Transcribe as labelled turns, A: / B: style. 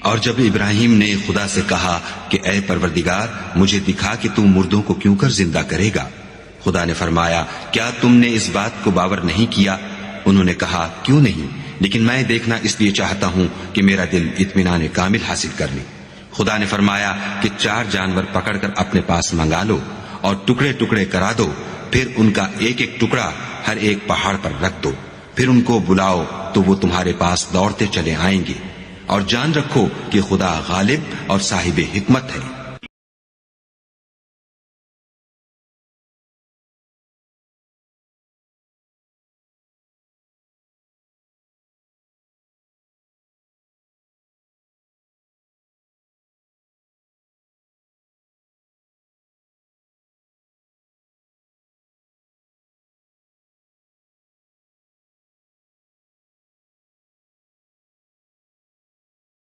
A: اور جب ابراہیم نے خدا سے کہا کہ اے پروردگار مجھے دکھا کہ تم مردوں کو کیوں کر زندہ کرے گا، خدا نے فرمایا کیا تم نے اس بات کو باور نہیں کیا؟ انہوں نے کہا کیوں نہیں، لیکن میں دیکھنا اس لیے چاہتا ہوں کہ میرا دل اطمینان کامل حاصل کر لے۔ خدا نے فرمایا کہ 4 جانور پکڑ کر اپنے پاس منگا لو اور ٹکڑے ٹکڑے کرا دو، پھر ان کا ایک ایک ٹکڑا ہر ایک پہاڑ پر رکھ دو، پھر ان کو بلاؤ تو وہ تمہارے پاس دوڑتے چلے آئیں گے، اور جان رکھو کہ خدا غالب اور صاحب حکمت ہے۔